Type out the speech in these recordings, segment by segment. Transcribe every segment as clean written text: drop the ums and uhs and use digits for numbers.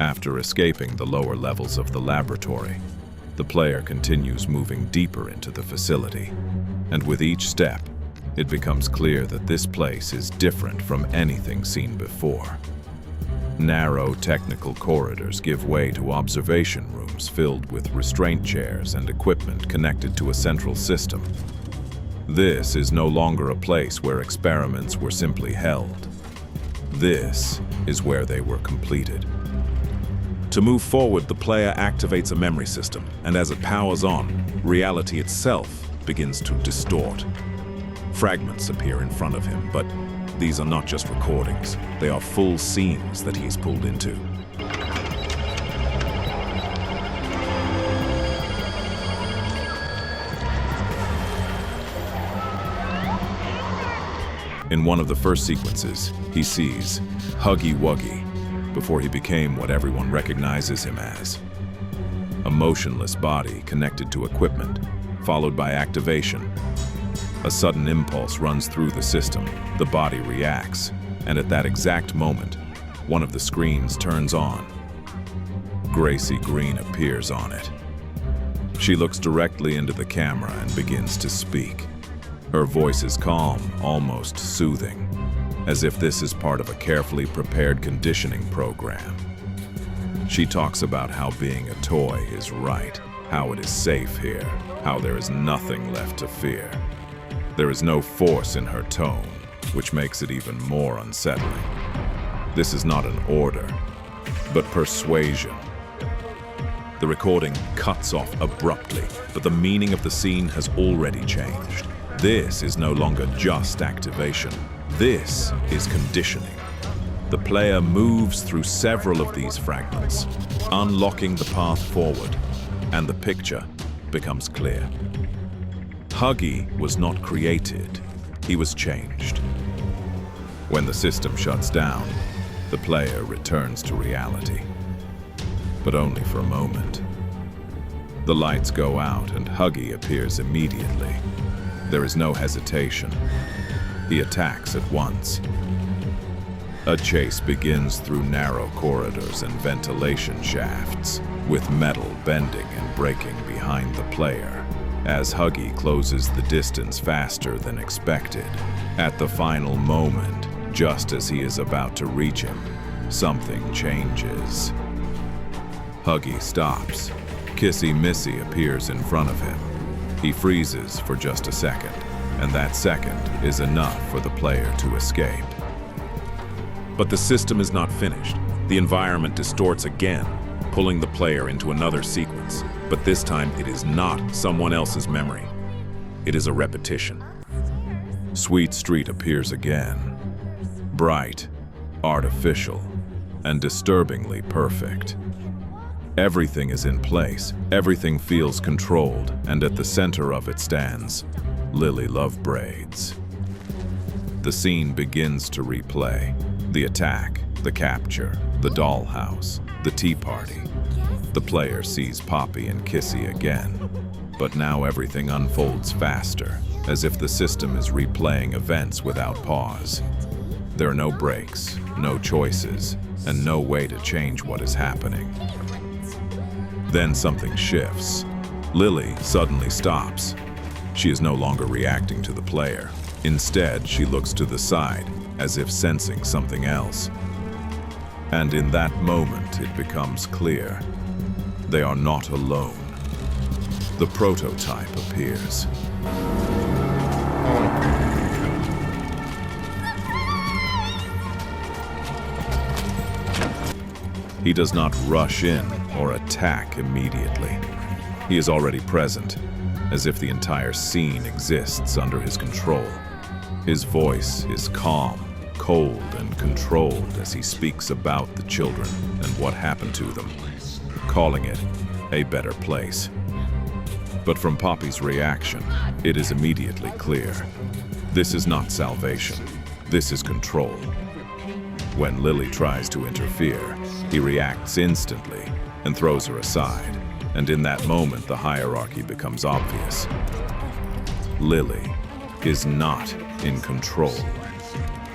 After escaping the lower levels of the laboratory, the player continues moving deeper into the facility, and with each step, it becomes clear that this place is different from anything seen before. Narrow technical corridors give way to observation rooms filled with restraint chairs and equipment connected to a central system. This is no longer a place where experiments were simply held. This is where they were completed. To move forward, the player activates a memory system, and as it powers on, reality itself begins to distort. Fragments appear in front of him, but these are not just recordings. They are full scenes that he's pulled into. In one of the first sequences, he sees Huggy Wuggy before he became what everyone recognizes him as. A motionless body connected to equipment, followed by activation. A sudden impulse runs through the system, the body reacts, and at that exact moment, one of the screens turns on. Gracie Green appears on it. She looks directly into the camera and begins to speak. Her voice is calm, almost soothing, as if this is part of a carefully prepared conditioning program. She talks about how being a toy is right, how it is safe here, how there is nothing left to fear. There is no force in her tone, which makes it even more unsettling. This is not an order, but persuasion. The recording cuts off abruptly, but the meaning of the scene has already changed. This is no longer just activation. This is conditioning. The player moves through several of these fragments, unlocking the path forward, and the picture becomes clear. Huggy was not created, he was changed. When the system shuts down, the player returns to reality. But only for a moment. The lights go out and Huggy appears immediately. There is no hesitation. He attacks at once. A chase begins through narrow corridors and ventilation shafts, with metal bending and breaking behind the player, as Huggy closes the distance faster than expected. At the final moment, just as he is about to reach him, something changes. Huggy stops. Kissy Missy appears in front of him. He freezes for just a second, and that second is enough for the player to escape. But the system is not finished. The environment distorts again, pulling the player into another sequence. But this time, it is not someone else's memory. It is a repetition. Sweet Street appears again. Bright, artificial, and disturbingly perfect. Everything is in place, everything feels controlled, and at the center of it stands Lily Love Braids. The scene begins to replay. The attack, the capture, the dollhouse, the tea party. The player sees Poppy and Kissy again, but now everything unfolds faster, as if the system is replaying events without pause. There are no breaks, no choices, and no way to change what is happening. Then something shifts. Lily suddenly stops. She is no longer reacting to the player. Instead, she looks to the side, as if sensing something else. And in that moment, it becomes clear. They are not alone. The prototype appears. He does not rush in or attack immediately. He is already present, as if the entire scene exists under his control. His voice is calm, cold, and controlled as he speaks about the children and what happened to them, calling it a better place. But from Poppy's reaction, it is immediately clear. This is not salvation. This is control. When Lily tries to interfere, he reacts instantly and throws her aside, and in that moment the hierarchy becomes obvious. Lily is not in control.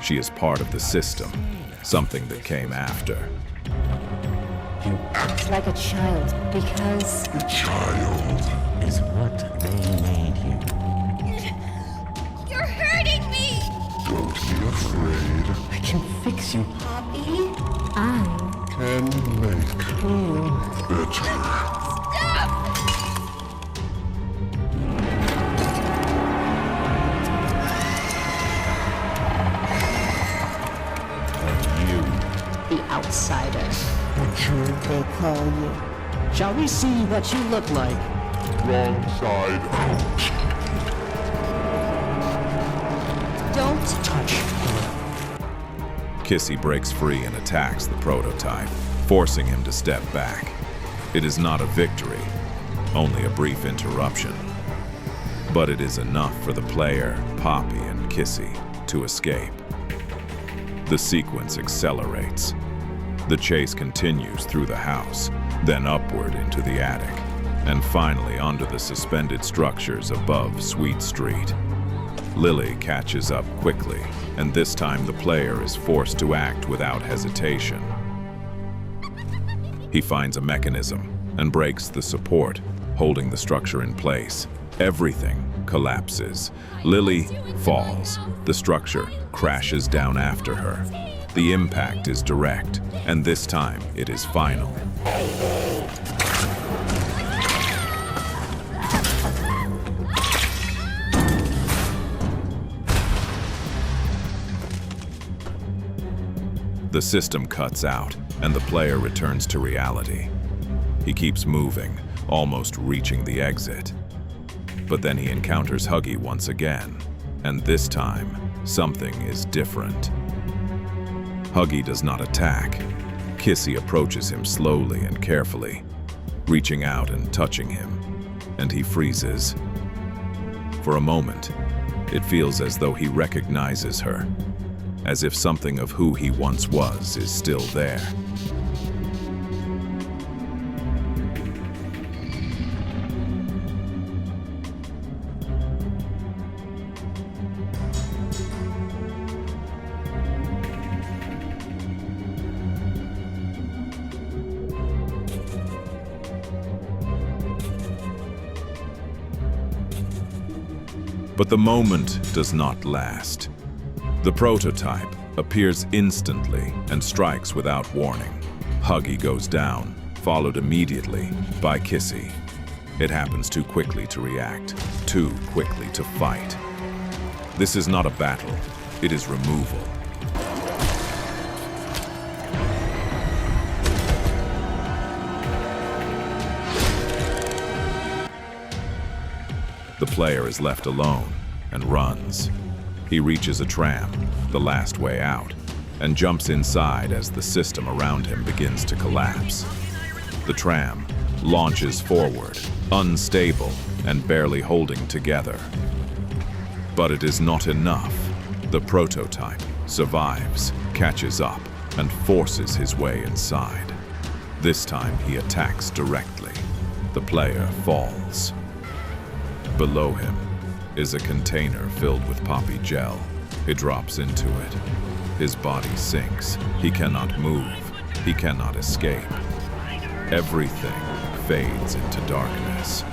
She is part of the system, something that came after. like a child because The child is what they made you. You're hurting me! Don't be afraid. I can fix you. Poppy, I Can make You. better. And you, the outsider. butcher, They call you. Shall we see what you look like? wrong side out. Don't Touch her. Kissy breaks free and attacks the prototype, forcing him to step back. It is not a victory, only a brief interruption. But it is enough for the player, Poppy and Kissy, to escape. The sequence accelerates. The chase continues through the house, then upward into the attic, and finally onto the suspended structures above Sweet Street. Lily catches up quickly, and this time the player is forced to act without hesitation. He finds a mechanism and breaks the support, holding the structure in place. Everything collapses. Lily falls. The structure crashes down after her. The impact is direct, and this time it is final. The system cuts out, and the player returns to reality. He keeps moving, almost reaching the exit. But then he encounters Huggy once again, and this time, something is different. Huggy does not attack. Kissy approaches him slowly and carefully, reaching out and touching him, and he freezes. For a moment, it feels as though he recognizes her, as if something of who he once was is still there. But the moment does not last. The prototype appears instantly and strikes without warning. Huggy goes down, followed immediately by Kissy. It happens too quickly to react, too quickly to fight. This is not a battle, it is removal. The player is left alone and runs. He reaches a tram, the last way out, and jumps inside as the system around him begins to collapse. The tram launches forward, unstable and barely holding together. But it is not enough. The prototype survives, catches up, and forces his way inside. This time he attacks directly. The player falls. Below him is a container filled with poppy gel. He drops into it. His body sinks. He cannot move. He cannot escape. Everything fades into darkness.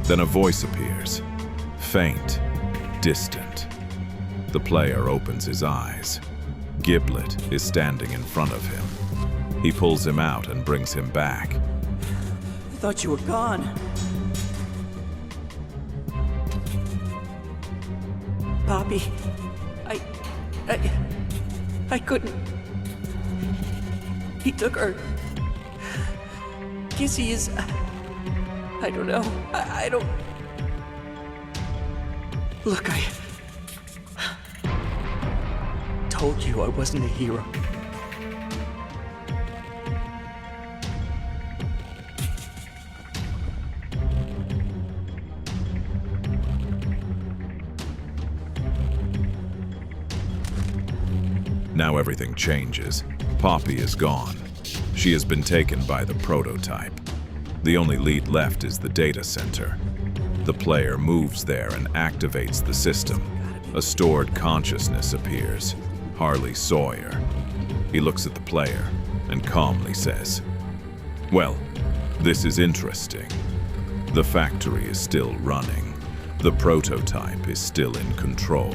Then a voice appears, faint, distant. The player opens his eyes. Giblet is standing in front of him. He pulls him out and brings him back. I thought you were gone. Poppy, I couldn't. He took her. Kissy is... I don't know. I don't... Look, I told you I wasn't a hero. Now everything changes. Poppy is gone. She has been taken by the prototype. The only lead left is the data center. The player moves there and activates the system. A stored consciousness appears. Harley Sawyer. He looks at the player and calmly says, "Well, this is interesting. The factory is still running. The prototype is still in control.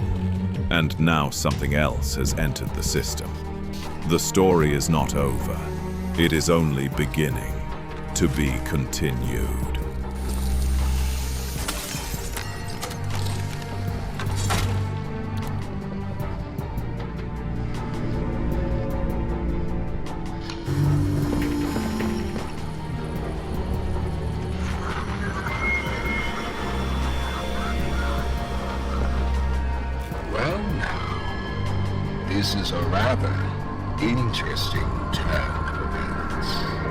And now something else has entered the system. The story is not over. It is only beginning. To be continued." Well now, this is a rather interesting turn of events.